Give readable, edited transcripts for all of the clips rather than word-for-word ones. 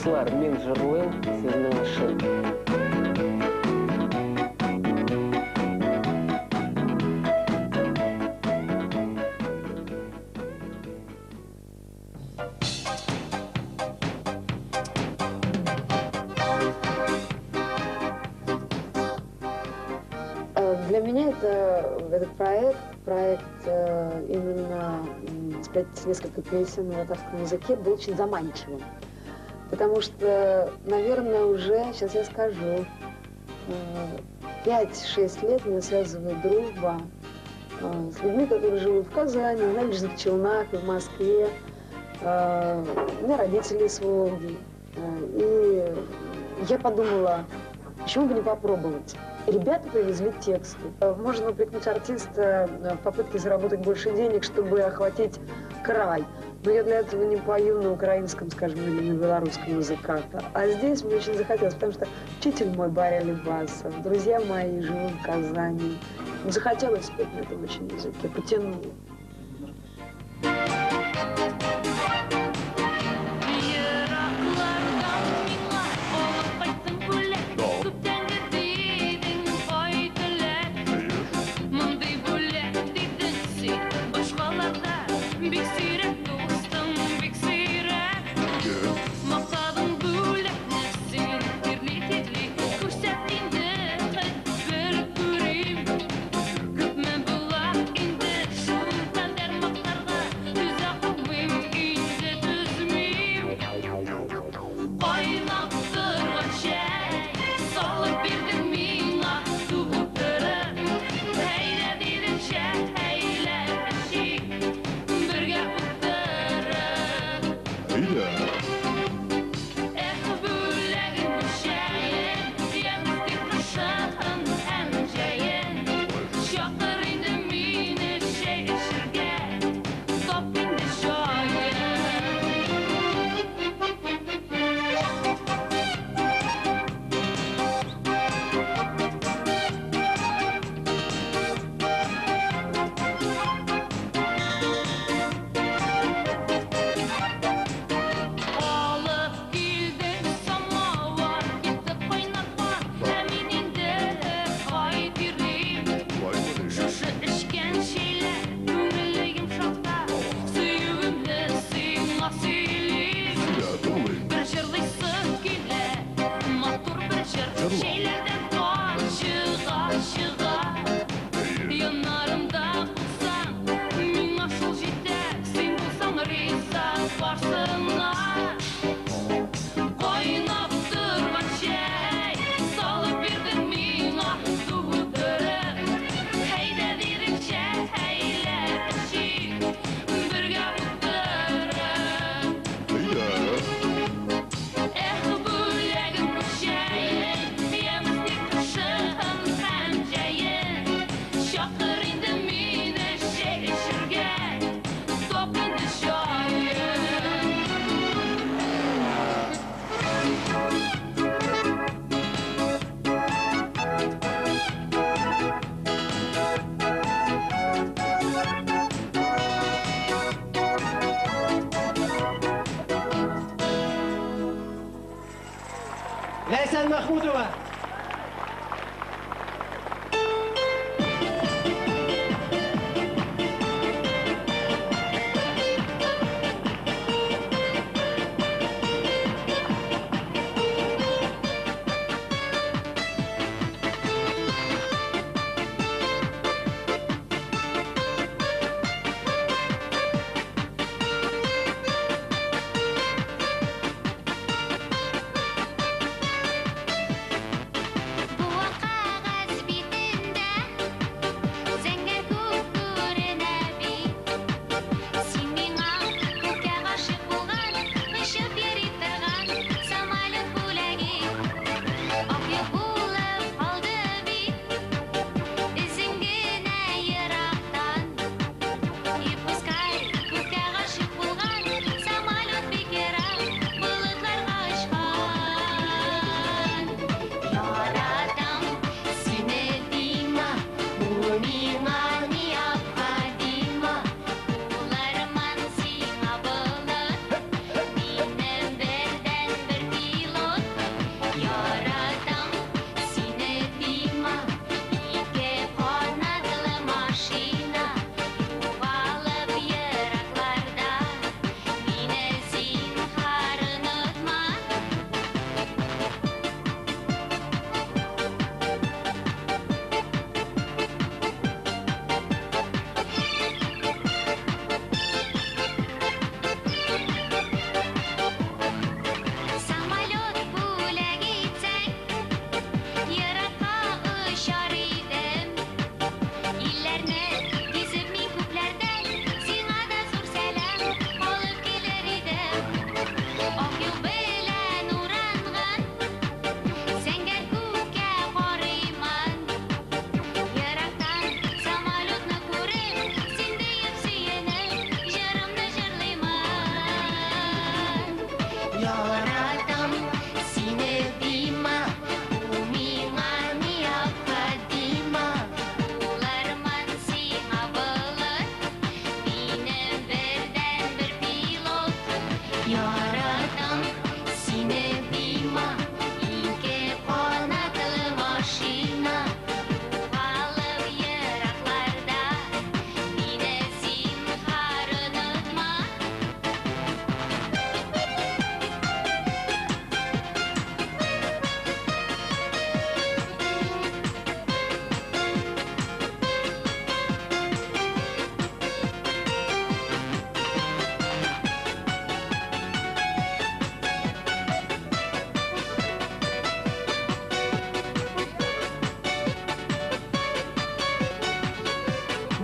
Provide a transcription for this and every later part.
Дуслар, мен жырлыйм, сезнең ышын. Для меня этот проект именно спеть несколько песен на татарском языке был очень заманчивым. Потому что, наверное, уже, сейчас я скажу, 5-6 лет меня связывает дружба с людьми, которые живут в Казани, в Набережных Челнах и в Москве. У меня родители из Волги. И я подумала, почему бы не попробовать? Ребята привезли тексты. Можно упрекнуть артиста в попытке заработать больше денег, чтобы охватить край. Но я для этого не пою на украинском, скажем, или на белорусском языках. А здесь мне очень захотелось, потому что учитель мой Баря Лебасов, друзья мои живут в Казани. Захотелось спеть на этом очень языке, потянуло.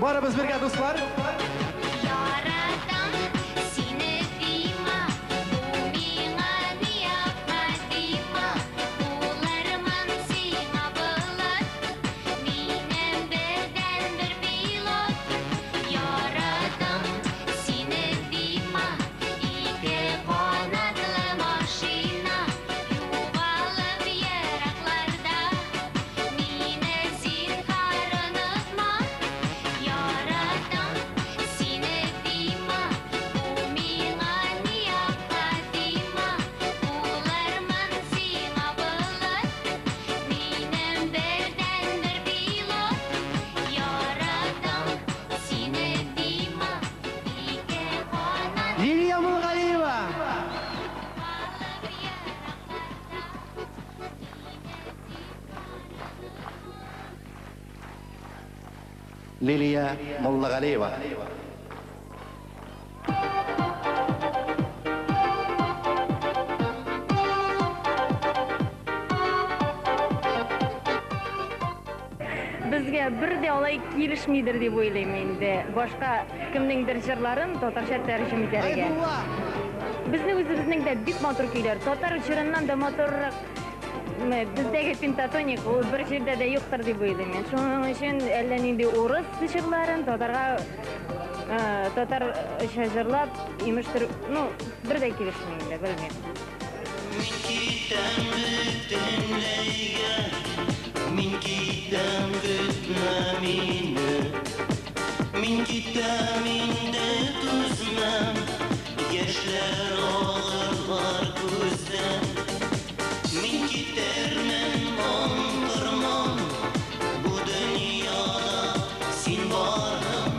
Барыбыз бергә, дуслар. Лилия Моллагалиева. Безгә бер дә алай килешмидер дип уйлыйм инде. Башка кемнеңдер җырларын татарча тәрҗемә итәргә. Безнең үзебезнең дә бик матур көйләр. Татар җырыннан да матуррак. Бездәге пентатоник ул бер җирдә дә юктыр дип уйлыйм. Шуның өчен әллә нинди урыс җырларын татар җырлап, имештер, бер дә килешми инде, белмим. Мин китәм көтмә мине, мин китәм инде түзмәм, яшьләр агылар күздән. Мин китәрмен аңгырмам, бу дөньяда син барым.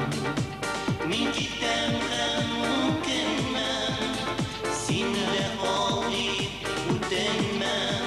Мин китәм һәм үкенмәм, синле калып үтенмәм.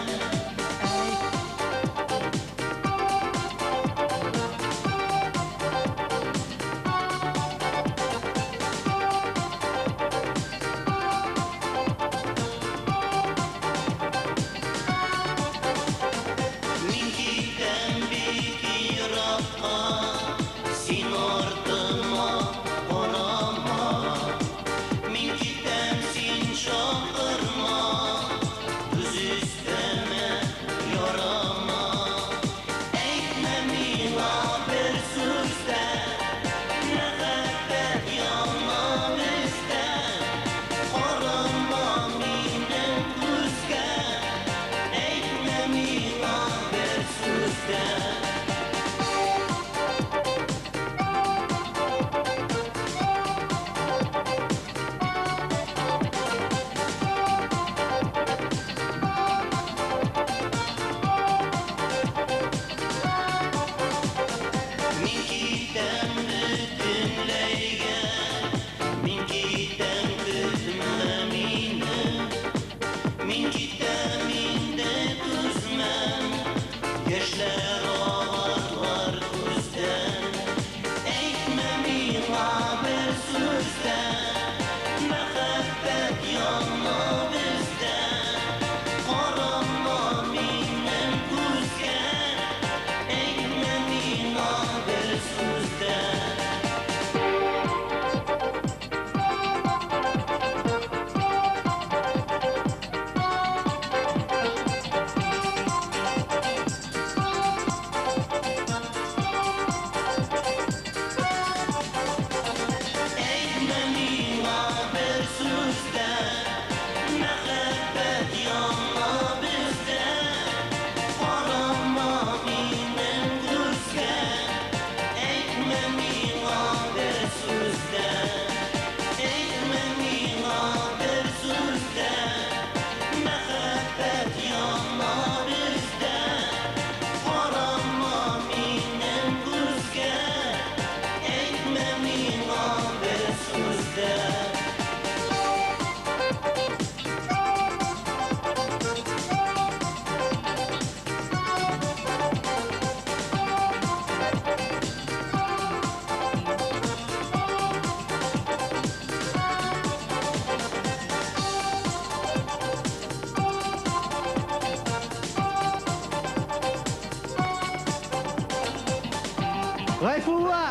Гайфулла!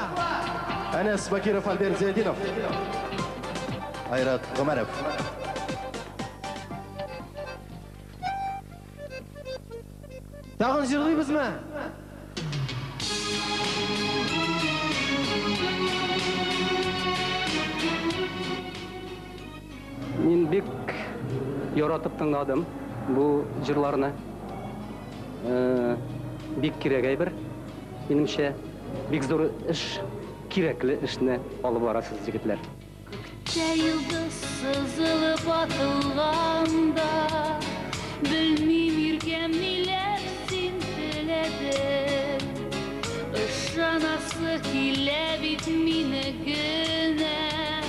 Әнес Бакиров, Альбер Зиядинов. Айрат Гомаров. Тағын жырлыйбыз ма? Мен бик яратып тыңладым бу җырларны. Бик кирәк әйбер. Минемчә, бик зур эш, кирәкле эшне алып барасыз, җегетләр. Күктә йолдыз сызылып атылганда, белмим иркәм ниләр син теләдең. Ышанасы килә бит мине генә,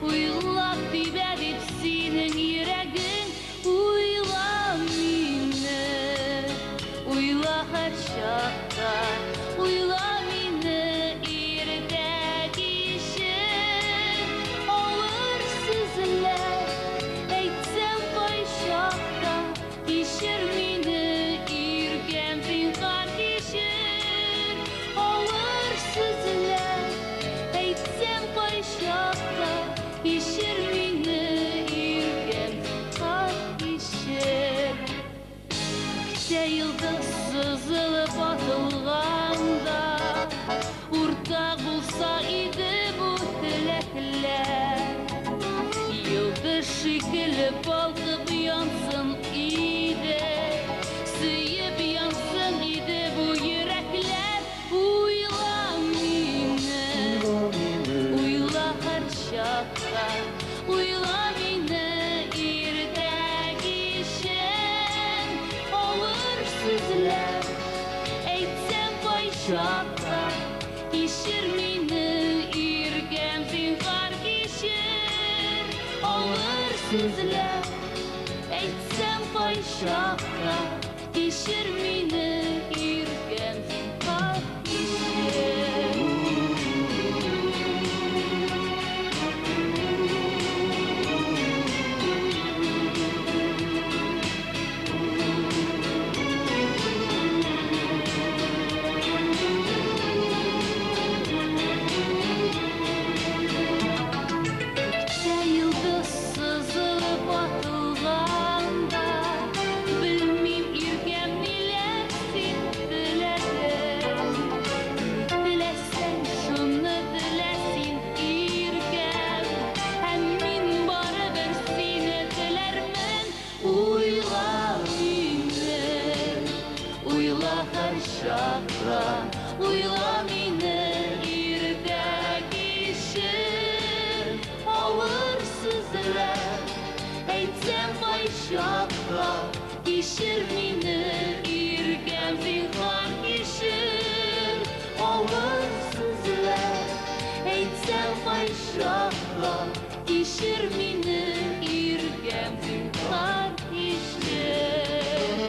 уйлап тибә дип синең йөрәгең. Уйла мине, уйла һәр чакта, уйла мине иртә кичен. Авыр сүзләр әйтсәм кайчакта, кичер мине иркәм, зинһар кичер. Авыр сүзләр әйтсәм кайчакта, кичер мине иркәм, зинһар кичер. Күктә йолдыз сызылып атылганда, уртак булса иде бу теләкләр. Йолдыз шикелле балкып янсын иде, сөеп янсын иде бу йөрәкләр. Уйла мине, уйла һәр чакта, уйла мине иртә кичен. Авыр сүзләр әйтсәм кайчакта, кичер мине иркәм, зинһар кичер. Авыр сүзләр әйтсәм кайчакта, кичер мине иркәм, зинһар кичер. Күктә йолдыз сызылып атылганда, белмим иркәм ниләр син теләдең. Теләсәң шуны телә син иркәм, һәм мин барыбер сине теләрмен. Уйла мине, уйла һәр чакта, уйла мине иртә кичер. Авыр сүзләр әйтсәм кайчакта, кичер мине иркәм, зинһар кичер. Авыр сүзләр әйтсәм кайчакта, кичер мине иркәм, зинһар кичер.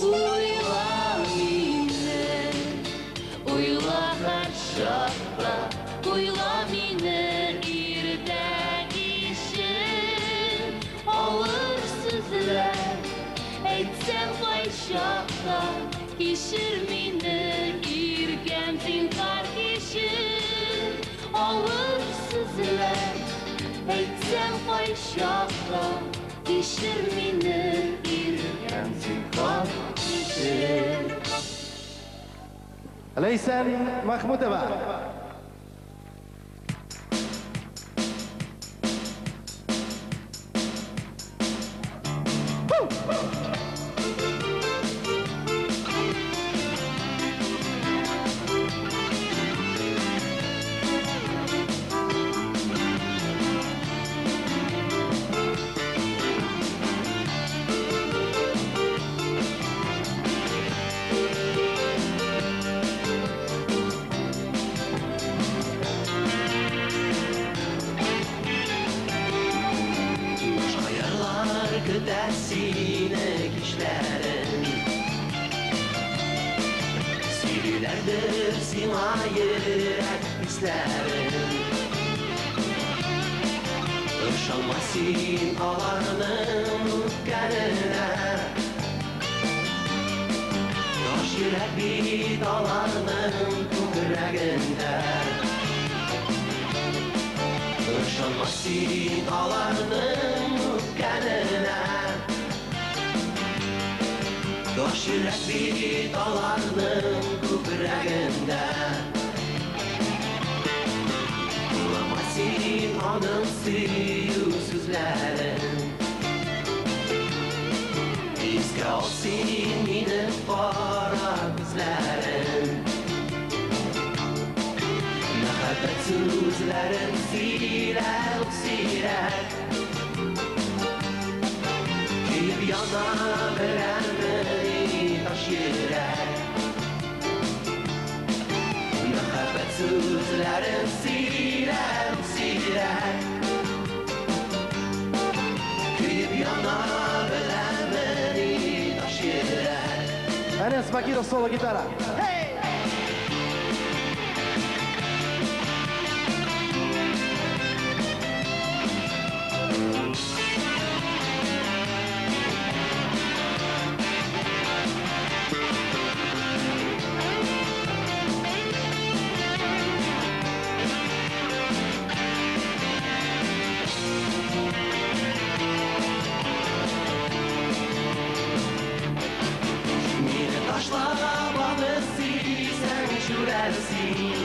Уйла мине, уйла һәр чакта, уйла мине иртә кичен. Авыр сүзләр әйтсәм кайчакта, кичер мине иркәм, зинһар кичер. Авыр сүзләр әйтсәм кайчакта, кичер мине иркәм, зинһар кичер. Лейсан Махмудова. сиңа йөрәк хисләрен. Ышанма син аларның үткәненә. Таш йөрәк бит аларның күкрәгендә. Ышанма син аларның үткәненә. Таш йөрәк бит аларның күкрәгендә. Аңлама син аның сөю сүзләрен. Искә ал син минем кара күзләрен. Мәхәббәт сүзләрен сирәк, сирәк. Көйіп яна берәрмени таш йөрәк. Мәхәббәт сүзләрен сирәк, сирәк. Көйіп яна берәрмени таш йөрәк. Энес Бакиров соло гитара. Ташлап алып сизсәң шүрәсин.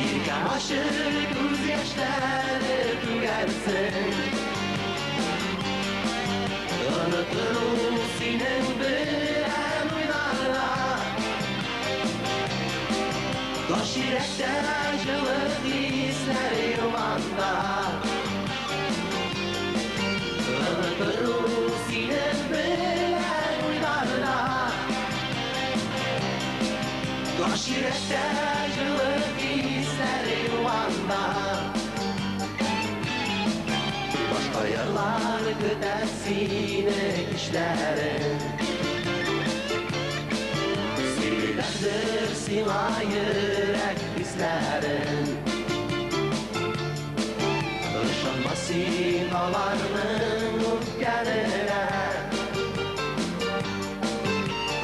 Иркә ашыр күз яшьләре түгәрсен. Онытыр ул синең белән уйнарга. Таш йөрәктә җылы хисләр юганда. Онытыр ул синең белән уйнарга. Таш йөрәктә җылы хисләр юганда. Башка ярлар көтә сине кичләрен. Сөйләрдер сиңа йөрәк хисләрен. Ышанма син аларның үткәненә.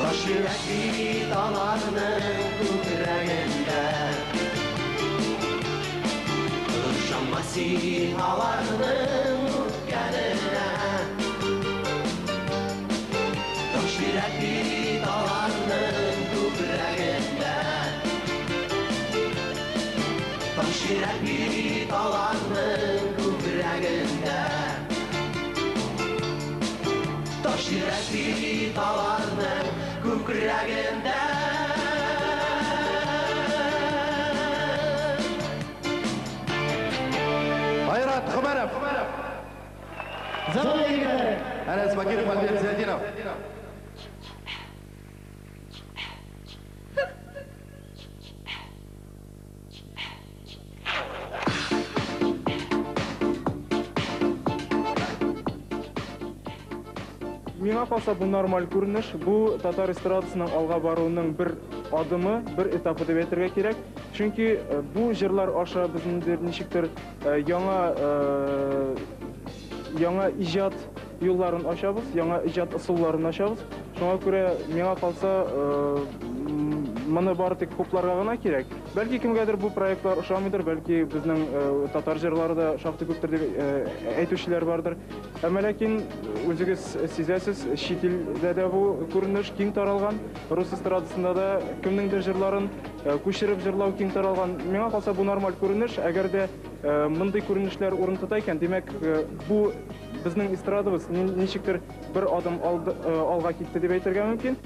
Таш йөрәк бит аларның күкрәгендә. Ышанма син аларның үткәненә. Таш йөрәк бит аларның күкрәгендә. Таш йөрәк бит аларның күкрәгендә. Таш йөрәк бит аларның күкрәгендә. Айрат Хумаров. Заман ТЦ. Энес Бакиров, Альбер Зиядинов. Миңа калса бу нормаль күренеш, бу татар эстрадасының алга баруының бер адымы, бер этапы дип әйтергә кирәк. Чөнки бу җырлар аша безнең ничектер яңа иҗат юлларын ачабыз, яңа иҗат ысулларын ачабыз. Шуңа күрә миңа калса моны бары тик күпләргә генә кирәк. Бәлки кемгәдер бу проектлар ошамыйдыр, бәлки безнең татар җырлары да шактый күптер дип әйтүчеләр бардыр. Әмма ләкин үзегез сизәсез, чит илдә дә бу күренеш киң таралган, рус эстрадасында да кемнеңдер җырларын күчереп җырлау киң таралган. Миңа калса бу нормаль күренеш, әгәр дә мондый күренешләр урын тота икән, димәк бу безнең эстрадабыз ничектер бер адым алга китте дип әйтергә мөмкин.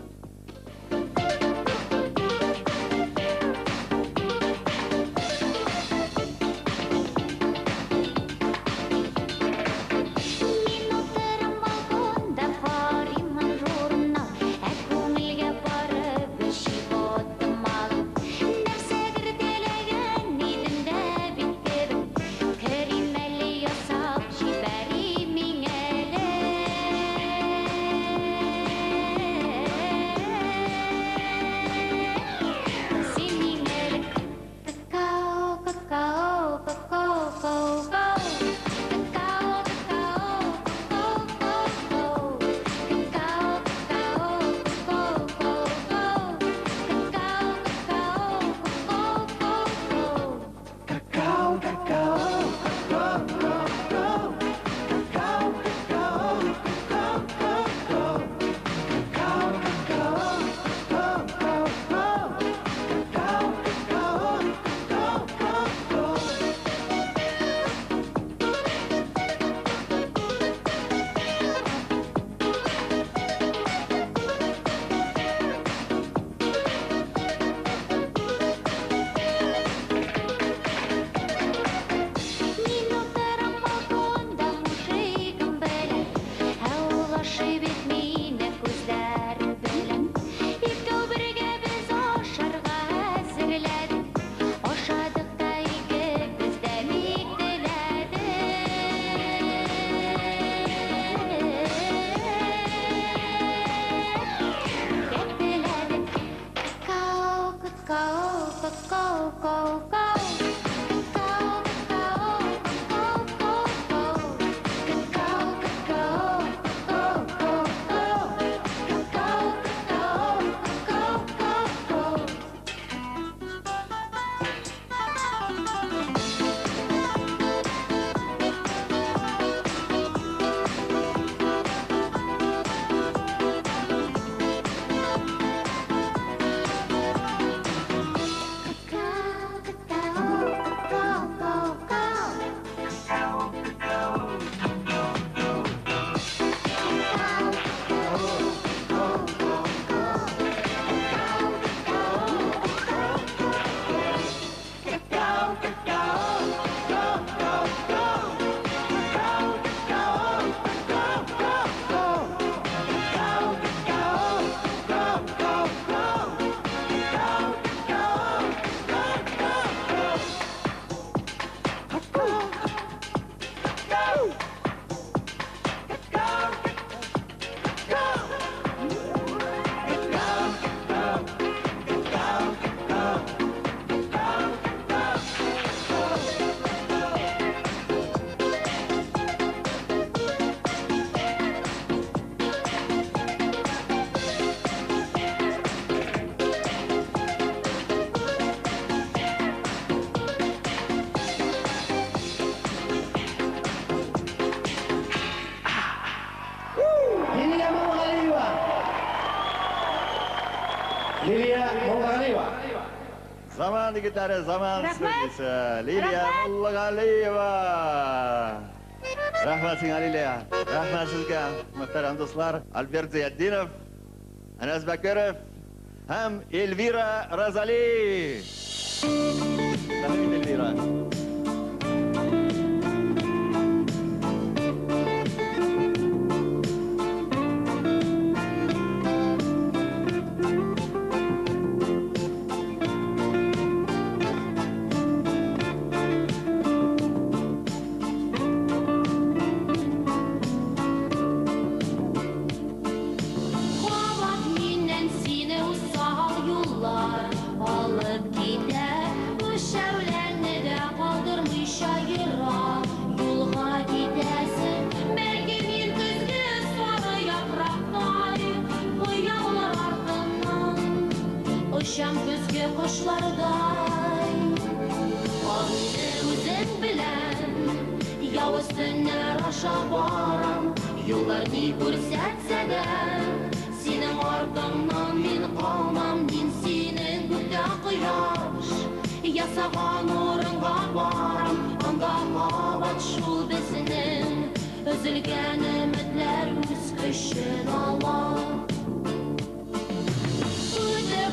ашый бетмине күзләр белән. Икәү бергә без ашарга әзерләдек. Ашадык та икебез дә бик теләдек. Zaman gitari, zaman studiyasi. Liliya Mullagaliyeva. Rahmat sizga Liliya. Rahmat sizga muhtaram do'stlar. Albert Ziyaddinov, Anas Bakirov ham Elvira Razali. Rahmat Elvira. Uçan büzgü kuşlarday Anne üzüm bilen Yavuz dünler aşa varam Yollarını görsetse de Senin ardından min kalmam Din senin gülde kıyaş Yasağan orunga varam Anda kavat şul bezinin Üzülgen ümitler üz kışın Allah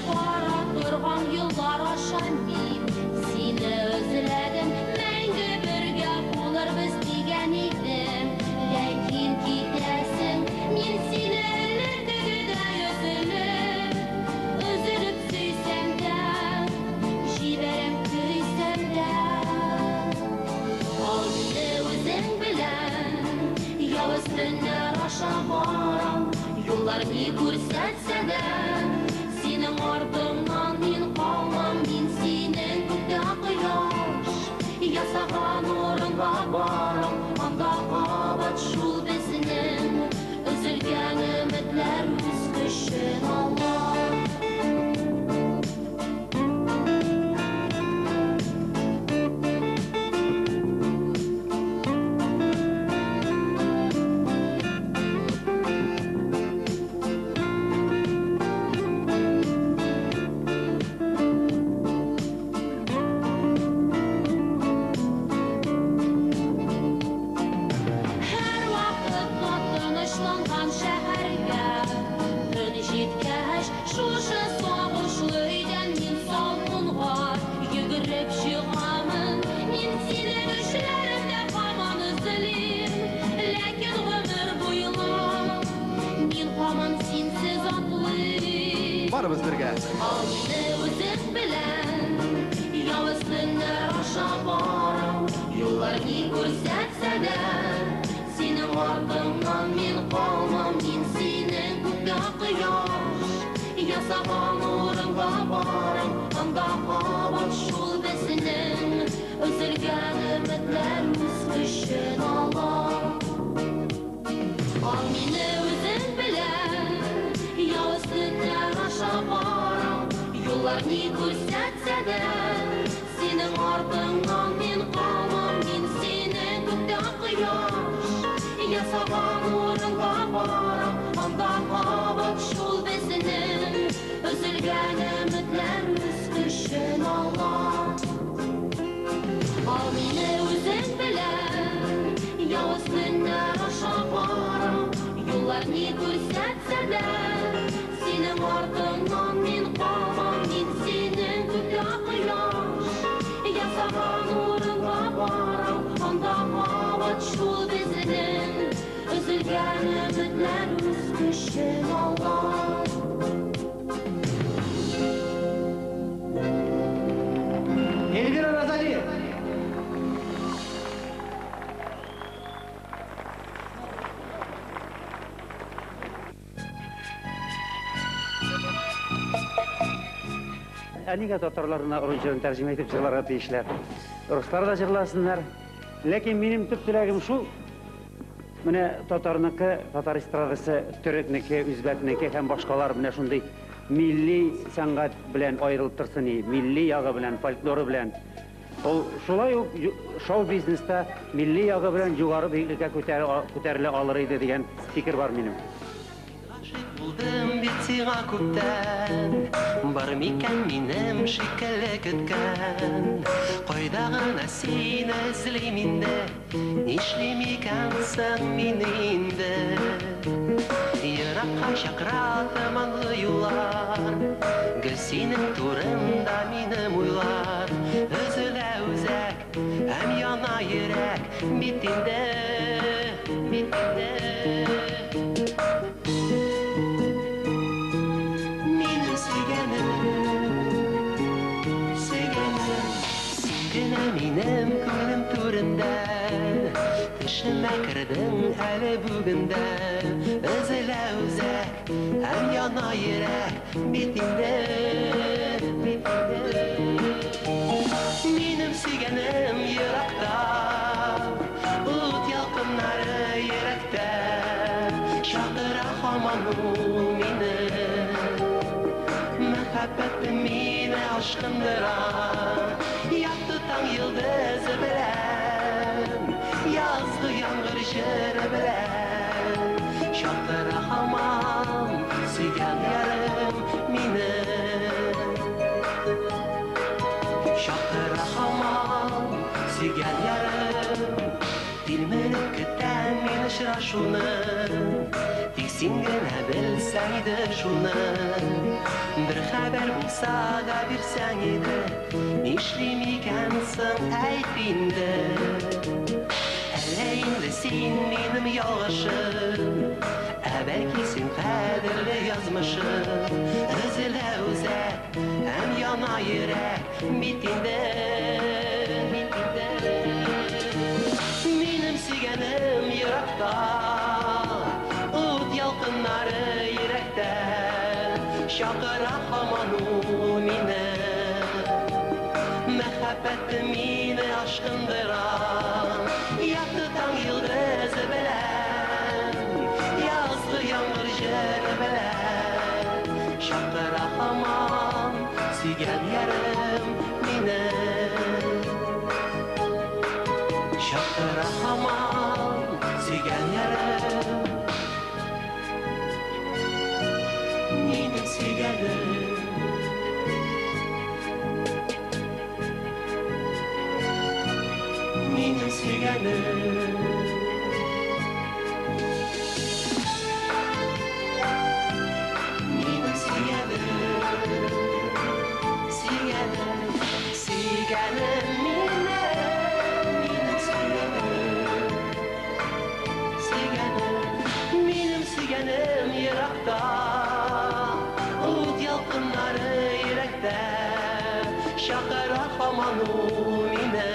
Para durgan yıllar aşan min Seni özledim Мәңгі бірге болар біз деген едім Ләкин кетесің Мен сені үлгіде Үзіліп сүйсем де Жиберем күйсем де Ал мені өзің білен Явыз түнер аша барам Yollar не көрсетсе де Senin ardından min kalmam Min senin gülde kıyaş Yasağan orunga varam Anda kavat şul bezinin Üzülgen ümitler üz kışın Allah Шушы сағышлы үйден мен салқынға Йүгіріп шығамын Мен сенің үшлерімде қаман үзілем Ләкин ғөмір бойла барыбыз бергә. Алны үзең белән, явызлыклар аша барам, юллар ни күрсәтсә дә, синең артыңнан мин калмам, мин синең күктә кояш, ясаган урынга барам, анда кабат шул безнең, өзелгән өметләр үз көчен ала. Ал мине үзең белән, явызлыклар аша барам, юллар ни күрсәтсә дә, синең артыңнан мин калмам, мин синең күктә кояш, ясаган урынга барам, анда кабат шул безнең, өзелгән өметләр үз көчен ала. Ал мине үзең белән, явызлыклар аша барам, юллар ни күрсәтсә дә, синең артыңнан мин калмам, мин синең күктә кояш, ясаган урынга барам, анда кабат шул безнең, өзелгән өметләр үз көчен ала. Эльвира Розали. Әлеге татарларына урыс җырын тәрҗемә итеп җырларга тиешләр. Руслар да җырласыннар. Ләкин минем төп теләгем шул. Менә татарныкы, татар эстрадасы, төрекнеке, үзбәкнеке һәм башкалар менә шундый милли сәнгать белән аерылып торсын, милли ягы белән, фольклоры белән. Ул шулай ук шоу-бизнеста милли ягы белән югары биеклеккә күтәрелә алыр иде дигән фикер бар минем. Булдым бит сиңа күптән, бар микән минем шикелле көткән. Кайда гына сине эзлим инде, нишлим икәнсең мине инде. Еракка чакыраты манлы юллар, гел синең турында минем уйлар. Өзелә үзәк, һәм яна йөрәк, бит инде, бит инде. Минем күңелем түрендә, төшемә кердең әле бүгендә. Өзелә үзәк, һәм яна йөрәк, бит инде, бит инде. Минем сөйгәнем еракта, ут ялкыннары йөрәктә. Чакыра һаман ул мине, мәхәббәт мине ашкындыра. Yaktı tan yıldızı bilen, yazdı yağmur jırı bilen. Şarkıra hamam, sügen yarım mini. Şarkıra hamam, sügen yarım. Dilmenip kütten mini şıraşunu, tiksin gene bilseydi şunu. Bir haber bulsa da birsen idi, nişlim ikansın ayt indi. Hele indi sen benim yoldaşım, belki sen kaderli yazmışım. Özele özek, hem yana yürek, bit indi, bit indi. Benim sügenim yürekte, ut yalkınları yürekte. Şakıra hamam ol mine, мәхәббәт мине ашкындыра. Яктı tan yıldızı белән, язгы яңгыр җыры белән. Шакыра hamam, сөйгән ярым мине. Шакыра hamam, сөйгән ярым. Минем сөйгәнем. Minum sügenim. Minum sügenim. Sügenim, sügenim mine. Minum sügenim. Sügenim, minum sügenim yırakta. Ut yalkın ул мине,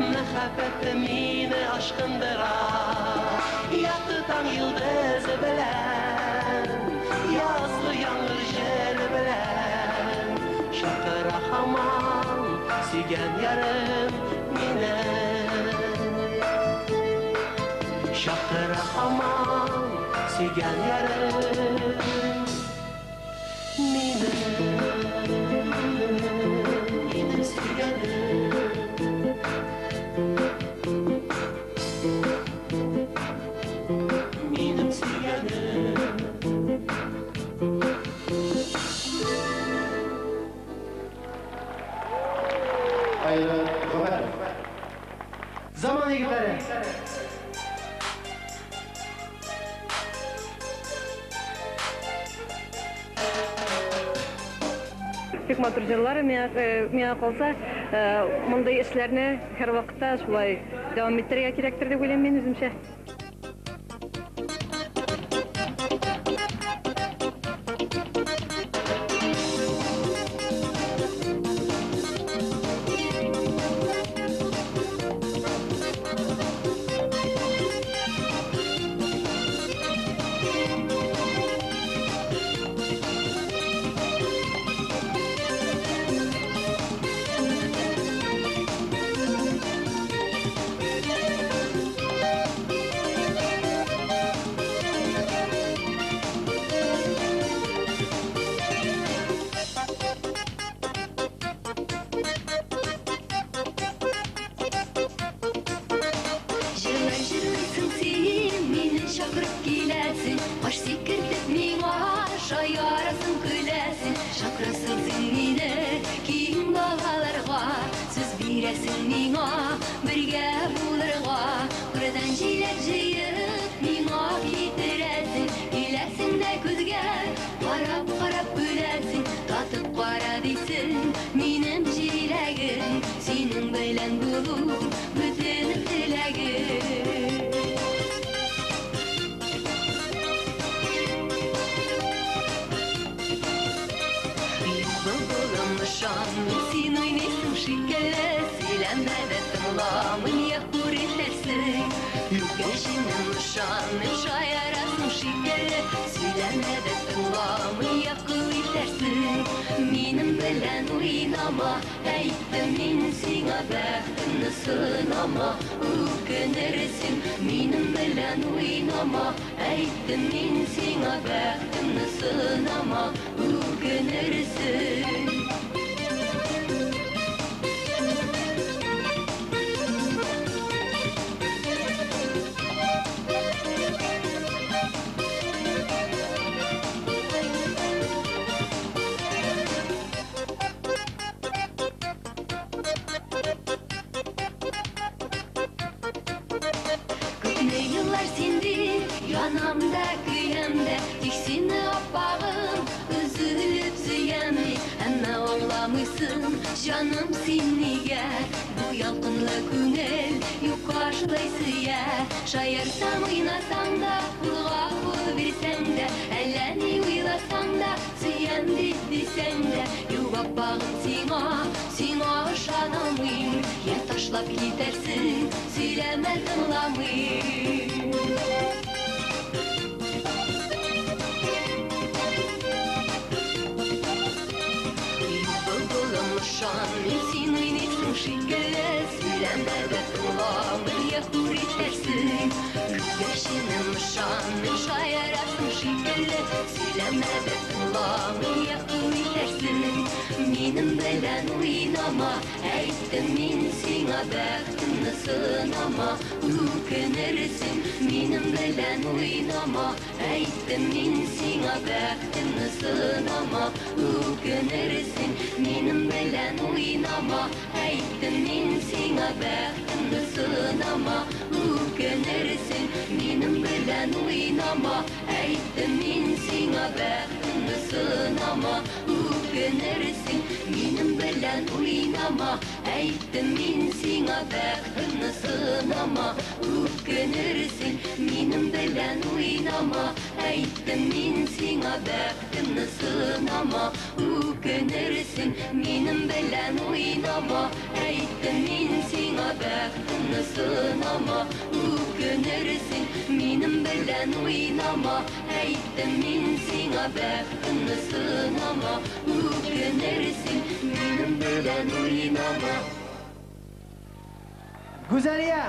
мәхәббәте мине ашкындыра. Якты таң йылдызы белән, язгы яңгыр җиле белән, шакыра һаман сөйгән ярым мине. Шакыра һаман сөйгән ярым мине. Минем сөйгәнем, минем сөйгәнем. Заман егетләре. Бик матур җырлар, миңа калса, мондай эшләрне һәр вакытта шулай дәвам иттерергә кирәктер дип уйлыйм мин үземчә. Canım sinniye, bu yalqınlı күңел юкка шулай сөя. Шаярсам, уйнасаң да, кулга кул бирсәң дә, әллә ни уйласаң да, сөям дип дисәң дә, югап багым сиңа ышанамыйм. Я ташлап китәрсең, сөйләмә тыңламыйм. Min sin oynaysan şekilde, söyleme de kulağımın yakur itersin. Yaşının şanın şayarasın şekilde, söyleme de kulağımın yakur itersin. Benim bilen oynama, aytdım min sina bəxtini sınama, ökünürsin. Benim bilen oynama, aytdım min sina bəxtini sınama, ökünürsin. Benim bilen oynama, aytdım min sina bəxtini sınama, ökünürsin. Benim bilen oynama, aytdım min sina bəxtini sınama, ökünürsin. Benim bilen oynama, aytdım min sina bəxtini sınama, үкенерсең, минем белән уйнама, әйттем мин сиңа бәхтемне сынама. Үкенерсең, минем белән уйнама, әйттем мин сиңа бәхтемне сынама. Үкенерсең, минем белән уйнама, әйттем мин сиңа бәхтемне сынама. Үкенерсең, минем белән уйнама. Güzeliye.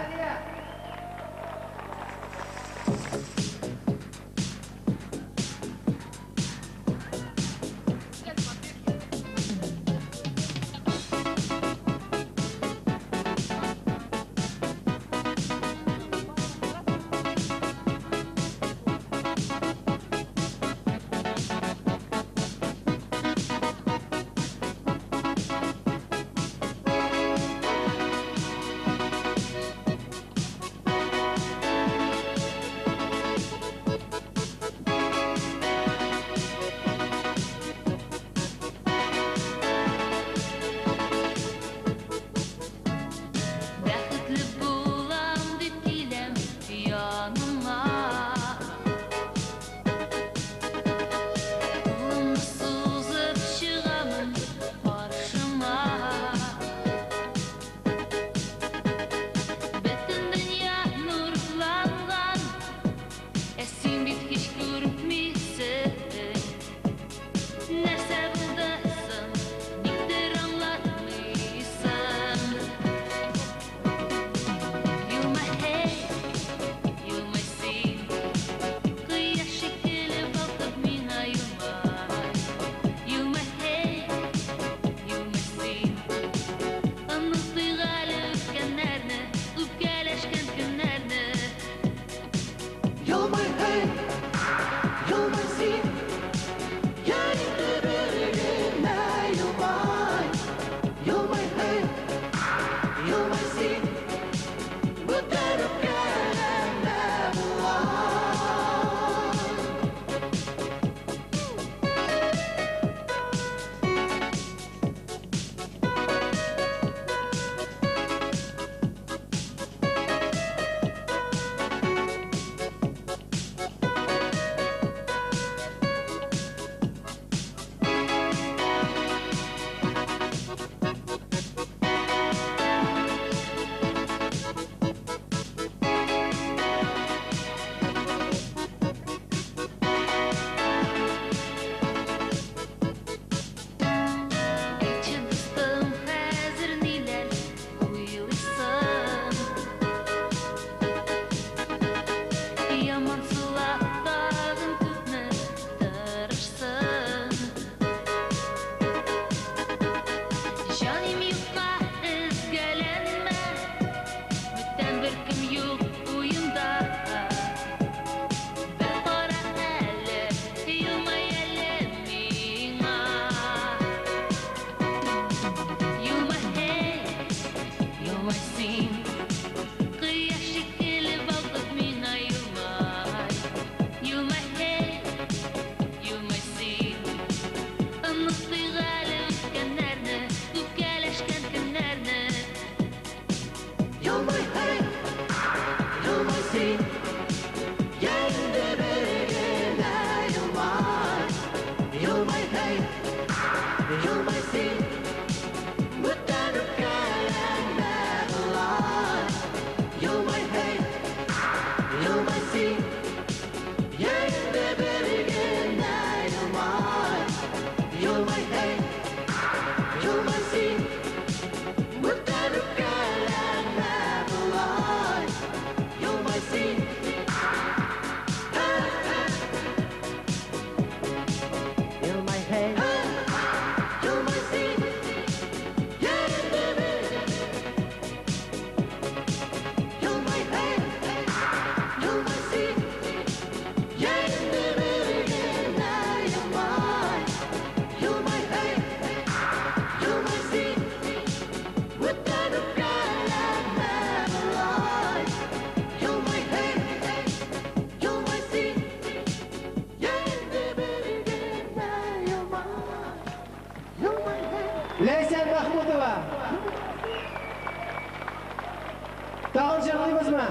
Tağın jırlıyız mı?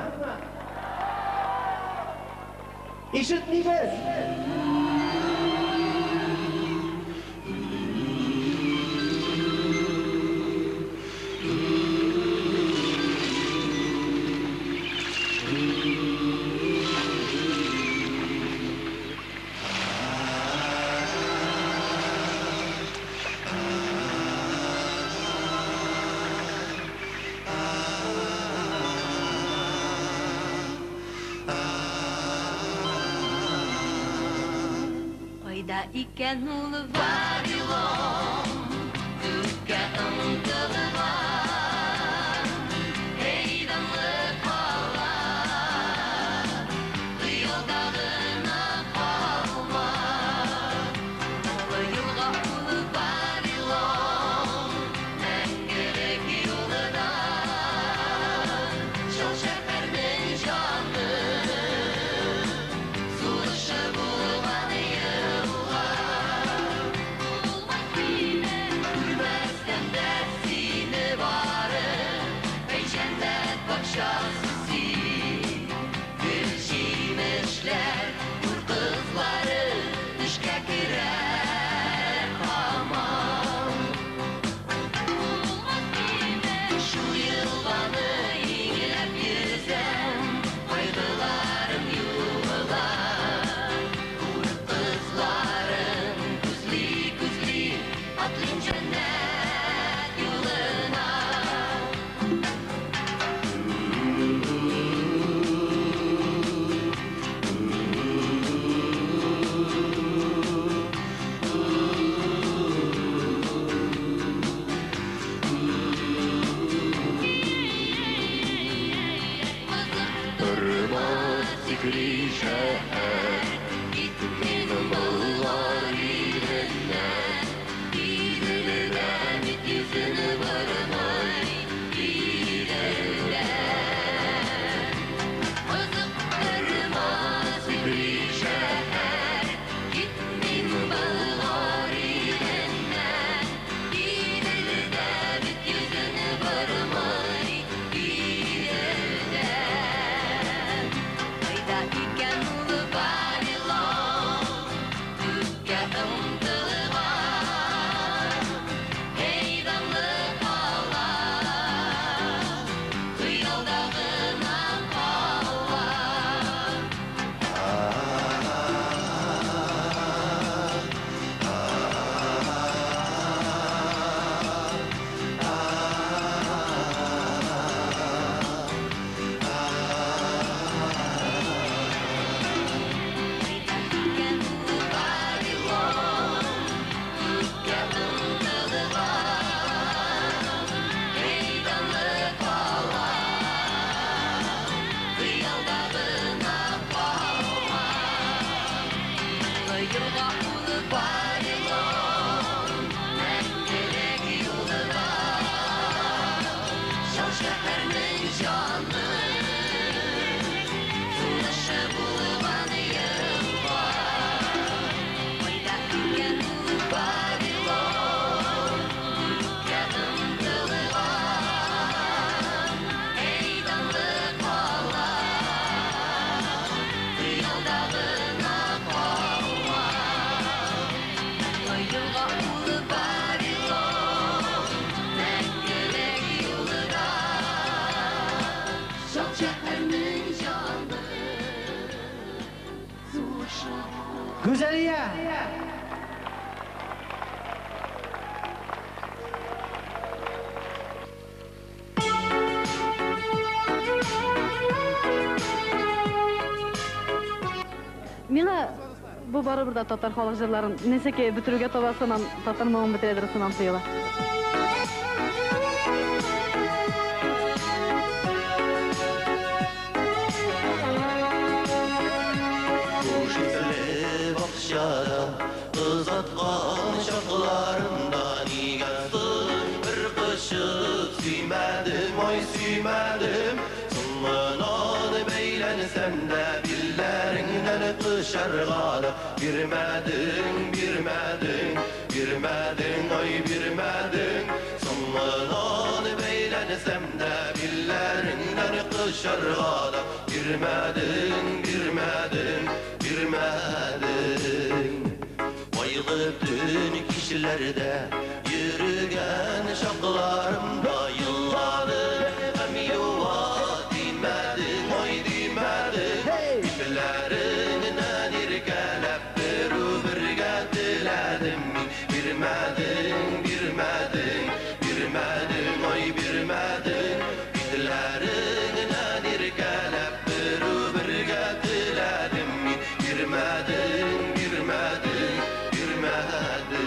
ишетмибез. Ayda икән ул Вавилон, күккә ынтылган, эй данлы кала, кыялда гына калма. Юлга ул Вавилон, мәңгелек юлына, шул шәһәрнең җаны, сулышы булган елга. Күрмәстән дә сине барып, әй җәннәт бакчасы син. Гөл җимешләр, хур кызлары, төшкә керәр һаман. Шул елганы иңләп йөзәм, кайгыларым юыла. Хур кызларым күзли атлыйм җәннәт юлына. Hürmet zikri şehir, gitmeyin bağlar iğrenler. İğreden yüzünü varmay, iğreden. Hürmet zikri şehir, gitmeyin bağlar iğrenler. İğreden yüzünü varmay, iğreden. Ayda икән ул Вавилон, күккә ынтылган, эй данлы кала, кыялда гына кала. Икән ул Вавилон, күккә ынтылган, эй данлы кала, кыялда гына кала. Юлга ул Вавилон, мәңгелек юлына, шул шәһәрнең җаны, сулышы булган елга. Айда икән ул Вавилон, күккә ынтылган, эй данлы кала, кыялда гына кала. Юлга ул Вавилон, мәңгелек юлына, шул шәһәрнең җаны, сулышы. Güzeliye. Миңа бу барыбер да татар халык җырларын нәсәкә бетерүгә табасынан татар моңын бетерәдер сынам тоела. Шушы бакчада, кыз аткан чакларымда нигәсен бер кышып сөймәдем, ой сөймәдем. Соңыннан бәйләнсәм дә билләреңнән кышарга да бирмәдең, ой бирмәдең. Соңыннан бәйләнсәм дә билләреңнән кышарга да бирмәдең, бирмәдең. Байлы төн кичләрдә йөргән шакларымда йылладың һәм юа димәдең, ой димәдең. Күпләреңнән иркәләп бергә теләдем мин. Бирмәдең, бирмәдең, бирмәдең, ой бирмәдең. Күпләреңнән иркәләп бергә теләдем мин. Бирмәдең, бирмәдең, бирмәдең.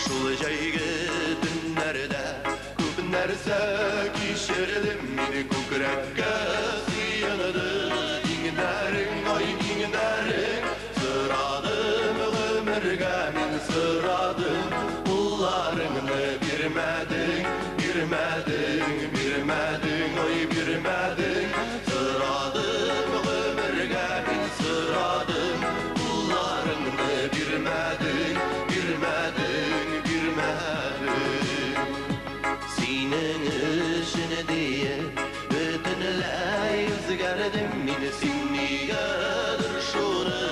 Шул җәйге төннәрдә күп нәрсә кичердем мин. Күкрәккә сыйынды иңнәрең, ай иңнәрең. Сорадым гомергә мин, сорадым улларыңны. Бирмәдең, бирмәдең, бирмәдең, ой бирмәдең. Сорадым гомергә мин, сорадым улларыңны. Бирмәдең, бирмәдең, бирмәдең. Синең өчен дия бөтенләй үзгәрдем мин. Син нигәдер шуны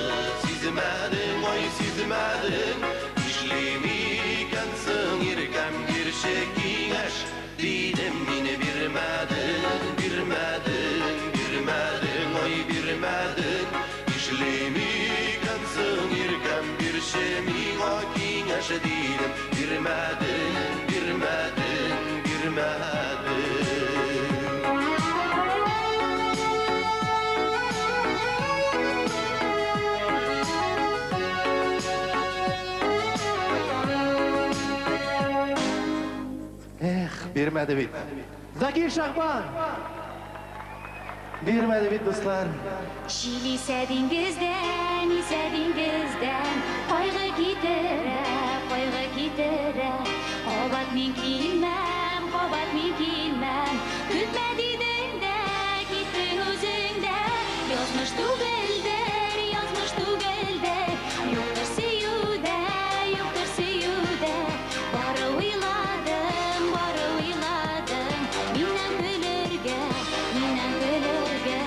сизмәдең, ой сизмәдең. Нишлим икәнсең иркәм бирче киңәш дидем мин. Бирмәдең, бирмәдең, бирмәдең, ой бирмәдең. Нишлим икәнсең иркәм бирче миңа киңәш дидем. Бирмәдең, бирмәдең, бирмәдең. Бирмәде бит. Закир Шахбан! Бирмәде бит, дуслар. Җилисә диңгездән, исә диңгездән, кайгы китерә, кайгы китерә. Кабат мин килмәм, кабат мин килмәм. Көтмә дидең дә, киттең үзең дә. Язмыш түгелдер, язмыш түгелдер. Юктыр сөюдә, юктыр сөюдә. Бары уйладым, бары уйладым. Миннән көлергә, миннән көлергә.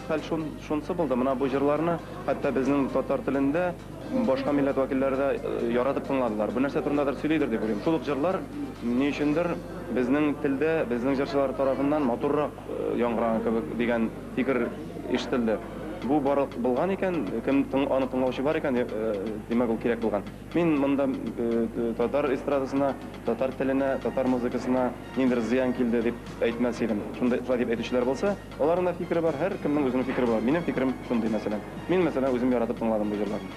хәл шунсы булды. Менә бу җырларны хәтта безнең татар телендә башка милләт вәкилләре дә яратып тыңладылар. Бу нәрсә турындадыр сөйлидер дип уйлыйм. Шул ук җырлар ни өчендер безнең телдә, безнең җырчылар тарафыннан матуррак яңгыраган кебек дигән фикер ишетелде. Бу барлык булган икән, кем аны тыңлаучы бар икән, димәк ул кирәк булган. Мин монда татар эстрадасына, татар теленә, татар музыкасына ниндидер зыян килде дип әйтмәс идем. Шундай дип әйтүчеләр булса, аларның да фикере бар, һәр кемнең үзенең фикере бар. Минем фикерем шундый мәсәлән. Мин мәсәлән үзем яратып тыңладым бу җырларны.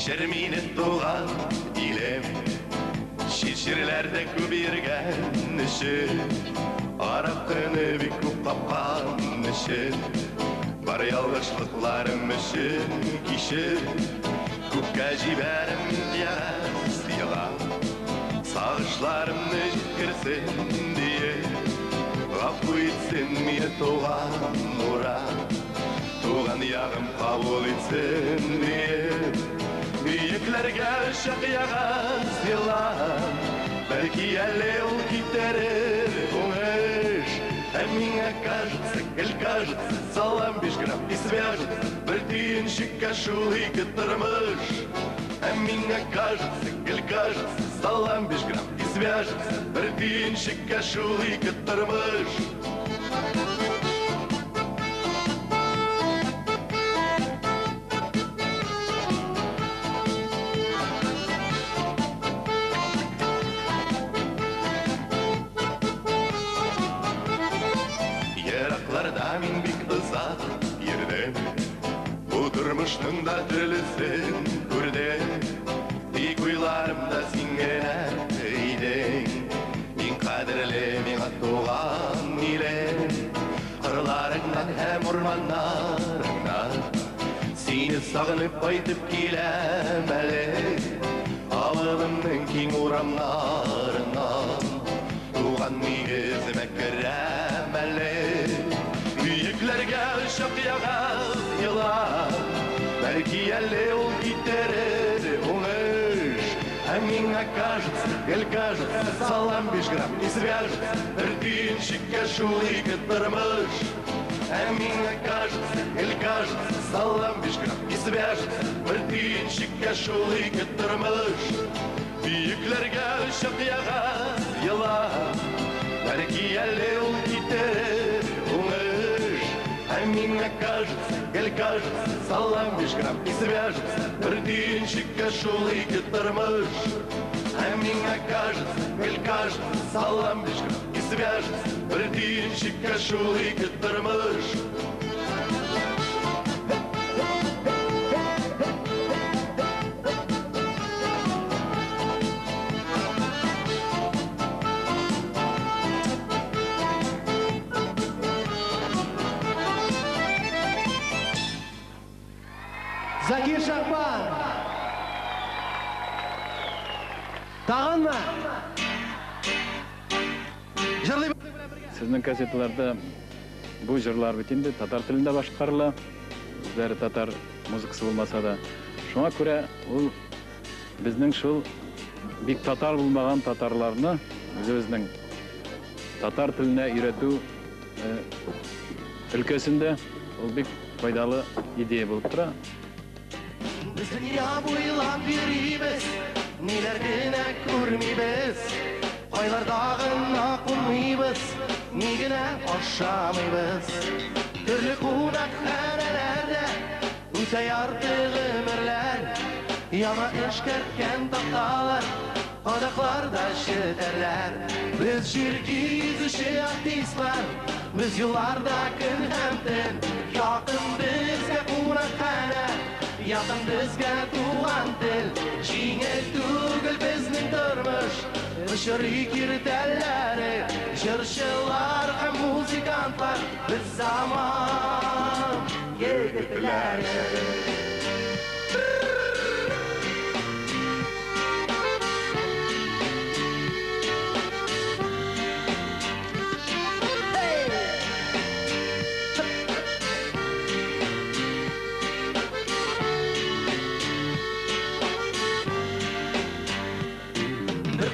Şermini doğan ilem Şişirlerde kübirgen işi Araptığını bir kup kapkan işi бар ялгышлыкларым өчен кичер, күккә җибәрем ясыга, сагышларымны җиткерсен дие, гафу итсен мине туган Мурат, туган ягым кабул итсен дие, бөекләргә шак ягас елан, бәлки әле ул китерер уңыш. Мне кажется, салам 5 грамм и свяжется, бер тиенчеккә шул ике тормыш. Мне кажется, салам 5 грамм и свяжется, бер тиенчеккә шул ике тормыш. Мин бик озак йөрдем, бу тормышның да төрлесен күрдем. Тик уйларымда син генә идең, иң кадерле миңа туган илем. Кырларыңнан һәм урманнарыңнан сине сагынып кайтып киләм әле. Авылымның киң урамнарыннан туган нигеземә керәм әле. Бөекләргә шак ягас елан, бәлки әле ул китерер уңыш. Мне кажется, салам 5 грамм и свяжется, бер тиенчеккә шул ике тормыш. Мне кажется, салам 5 грамм и свяжется, бер тиенчеккә шул ике тормыш. Бөекләргә шак ягас елан, бәлки әле ул китерер уңыш. Мне кажется, салам 5 грамм и свяжется, бер тиенчеккә шул ике тормыш. Мне кажется, салам 5 грамм и свяжется, бер тиенчеккә шул ике тормыш. Закир Шахбан. Тағынма. Жырлый. Сезнең кассеталарда бу җырлар бит инде татар телендә башкарыла. Үзләре татар музыкасы булмаса да, шуңа күрә ул безнең шул бик татар булмаган татарларны үзебезнең татар теленә өйрәтү өлкәсендә ул бик файдалы идея булып тора. Biz dünya boylап йөрибез, ниләр генә күрмибез. Кайларда гына кунмыйбыз, ни генә ашамыйбыз. Төрле кунакханәләрдә үтә ярты гомерләр. Яңа эшкәрткән такталар, адакларда челтәрләр. Без җир кизүче артистлар, без юлларда көн һәм төн. Якын безгә кунакханә, якын безгә туган тел. Җиңел түгел безнең тормыш, Шушы киртәләре, җырчылар һәм музыкантлар, без заман егетләре.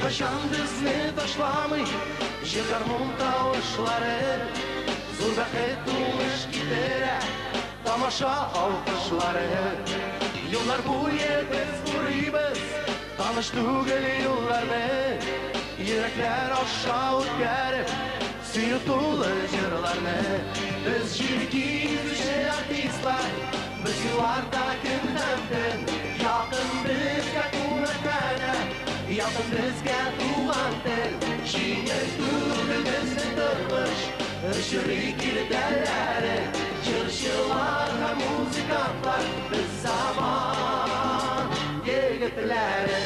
Кайчан безне ташламый, җир гармун тавышлары, зур бәхет уңыш китерә, тамаша алкышлары. Юллар буе без күрибез, таныш түгел юлларны, йөрәкләр аша үткәреп, сөю тулы җырларны. Без җир кизүче артистлар, без юлларда көн һәм төн, якын безгә кунакханә. Якын безгә туган тел, җиңел түгел безнең тормыш, Шушы киртәләре, җырчылар һәм музыкантлар, без заман егетләре.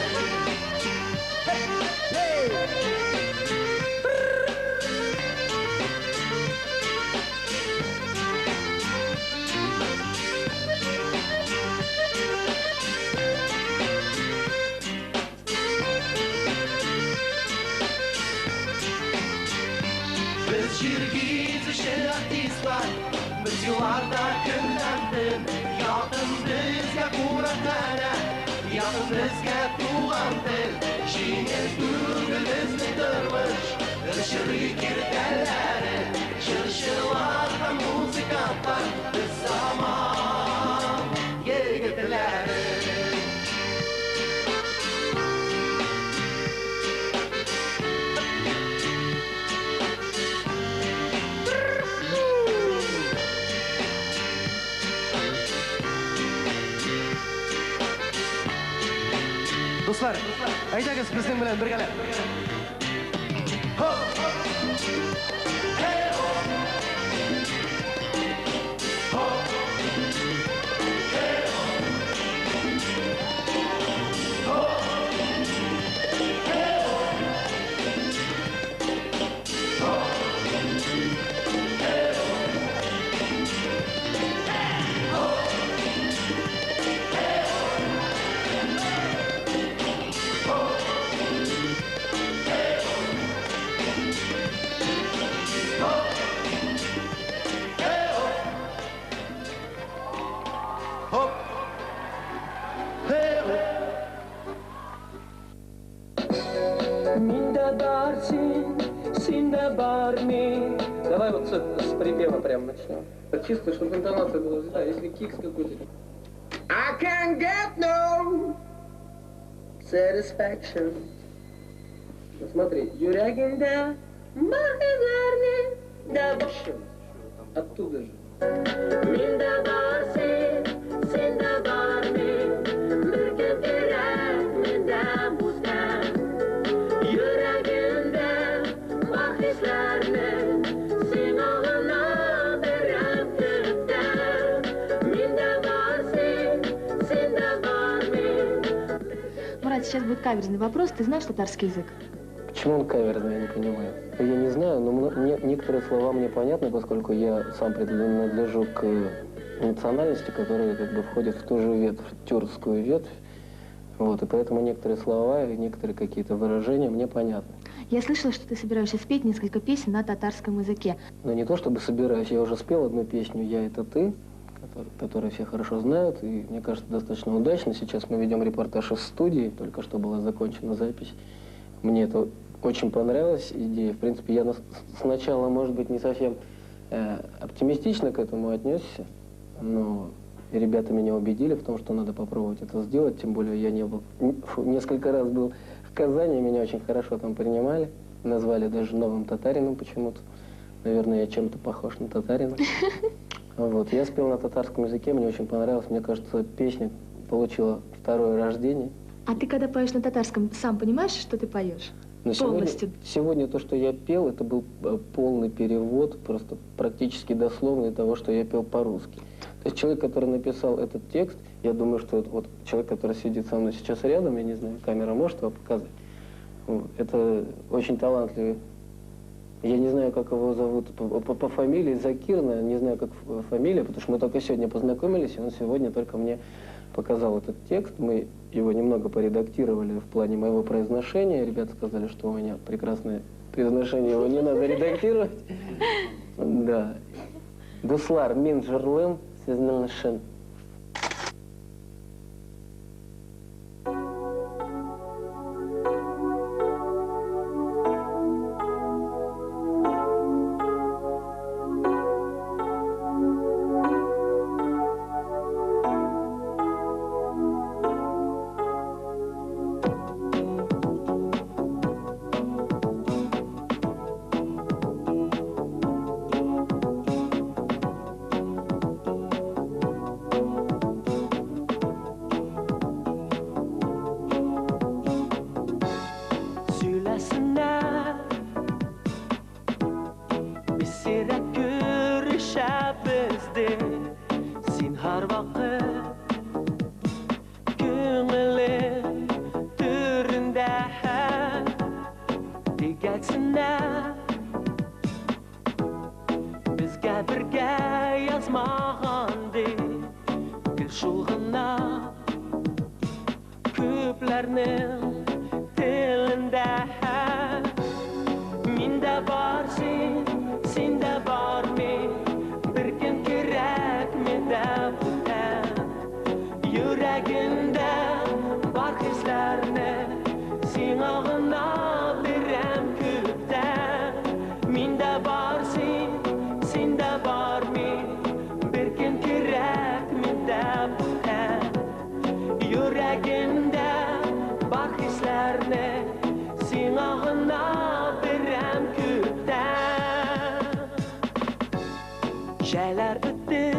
Җыларда көнләндем, якын безгә куратана, якын безгә туган тел, җиңел түгел безнең тормыш, ышырый киртәләре, җырчылар һәм музыкантлар, без заман егетләре. Дуслар, әйдәгез безнең белән бергәләп. Давай вот с припева прям начнем. Чисто, чтобы интонация была, да, если кикс какой-то. I can't get no satisfaction. Ну, смотри, Юрягинда, Махазарни, да, вообще. Оттуда же. Сейчас будет каверзный вопрос. Ты знаешь татарский язык? Почему он каверзный, я не понимаю. Я не знаю, но некоторые слова мне понятны, поскольку я сам принадлежу к национальности, которая как бы входит в ту же ветвь, тюркскую ветвь. Вот, и поэтому некоторые слова и некоторые какие-то выражения мне понятны. Я слышала, что ты собираешься спеть несколько песен на татарском языке. Но не то чтобы собираюсь, я уже спел одну песню «Я – это ты», которую все хорошо знают, и, мне кажется, достаточно удачно. Сейчас мы ведем репортаж из студии, только что была закончена запись. Мне это очень понравилась идея. В принципе, я сначала, может быть, не совсем оптимистично к этому отнесся, но ребята меня убедили в том, что надо попробовать это сделать, тем более я не был, несколько раз был в Казани, меня очень хорошо там принимали, назвали даже новым татарином почему-то. Наверное, я чем-то похож на татарина. Вот, я спел на татарском языке, мне очень понравилось. Мне кажется, песня получила второе рождение. А ты, когда поешь на татарском, сам понимаешь, что ты поешь? Но полностью? Сегодня то, что я пел, это был полный перевод, просто практически дословный того, что я пел по-русски. То есть человек, который написал этот текст, я думаю, что это вот человек, который сидит со мной сейчас рядом, я не знаю, камера может его показать, вот, это очень талантливый. Я не знаю, как его зовут по фамилии, Закир, не знаю, как фамилия, потому что мы только сегодня познакомились, и он сегодня только мне показал этот текст. Мы его немного поредактировали в плане моего произношения. Ребята сказали, что у меня прекрасное произношение, его не надо редактировать. Да. Дуслар, мин жырлым, сезнең. Күпләрнең телендә миндә бар син, синдә бар мин, бер көн керә bir gün kerakmi deb yüreğimde bak hislerini sinahına berem küpten şeyler öttü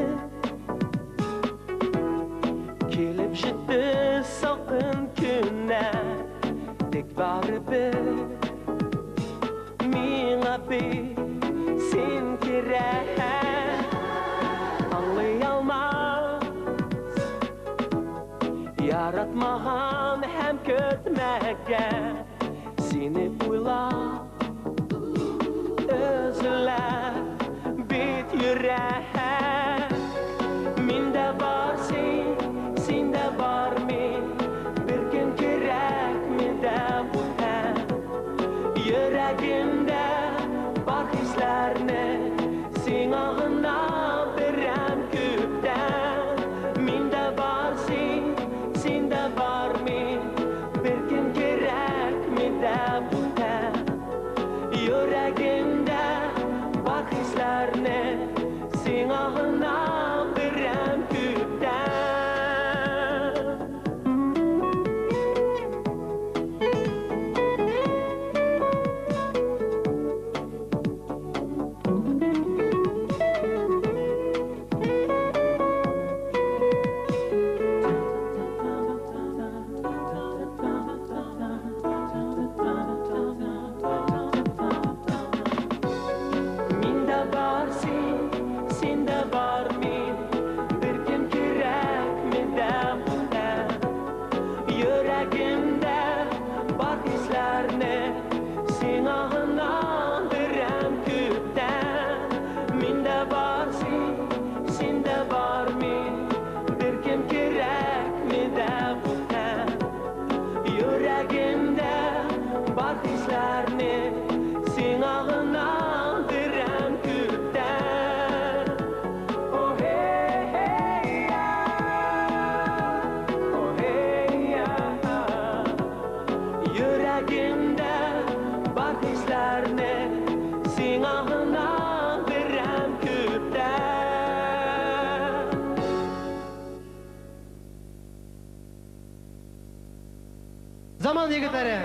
kelip jitdi salqin kunlar tek baribir menga bir sen kerak anlay olmas yaratmagan hem kötmegen seni uylab özler bit yürek minde var sende var men bir gün kerakmi deb yüreğimde bak hislerini sinahına berem küpten minde var sende var men bir gün kerakmi deb yüreğimde bak hislerini sinahına berem küpten Minde var sende var men bir gün kerakmi deb yüreğimde bak hislerini sinahına berem küpten minde var sende var men bir gün kerakmi deb yüreğimde bak hislerini sinahına berem küpten oh hey hey ya oh hey ya yüreğimde bak hislerini sinahına berem küpten Zaman yigitleri.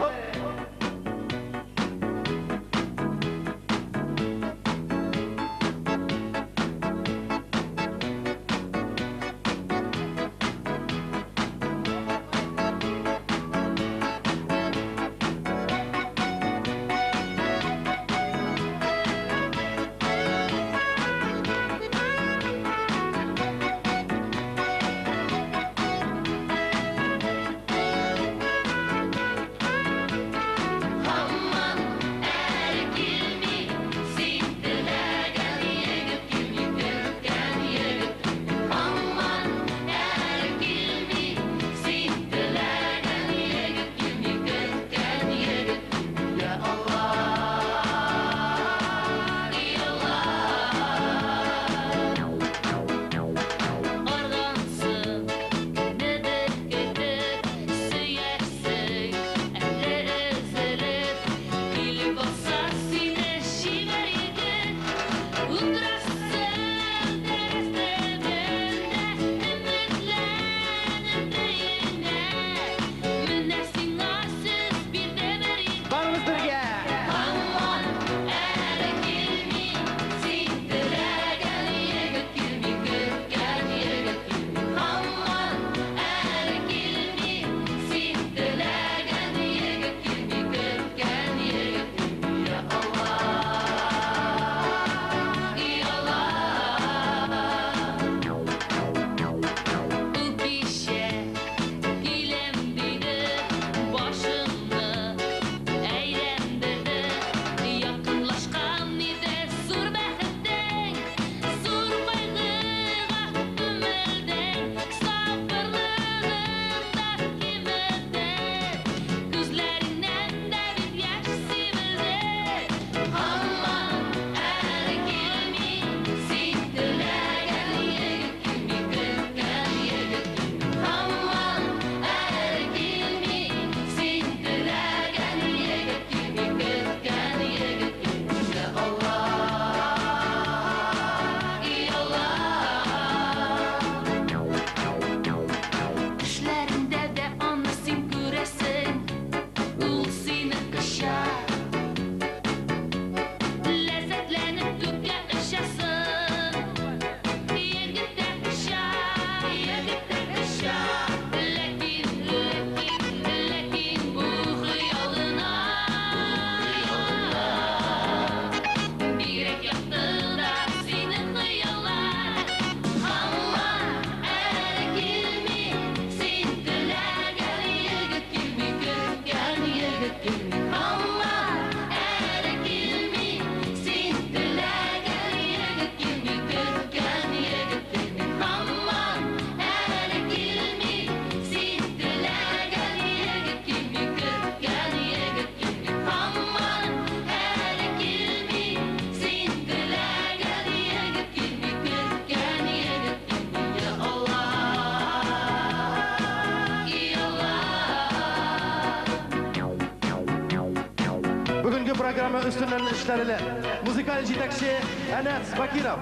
программа üstünden işleriyle. Müzikal жетекçi Enes Bakirov.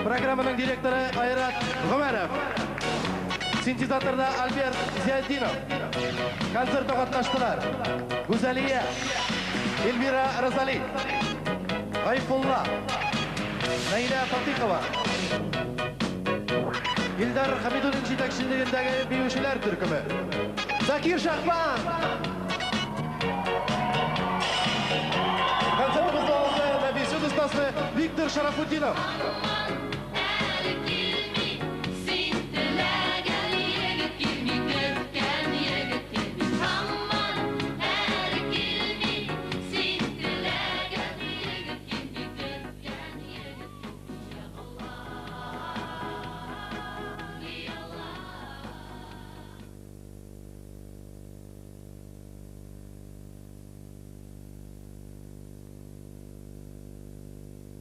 Programmanın direktörü Ayrat Ömerov. Sintezatorda Albert Ziyaddinov. Konsertda qatnaştılar. Güzeliye, Elvira Razali, Gayfullah, Naila Fatikova. İldar Hamidul'un жетекçiliğindeki büyüşler türkümü. Zakir Şahban. Konsertimizde oldu ve bir söz ustası Viktor Şarafuddinov.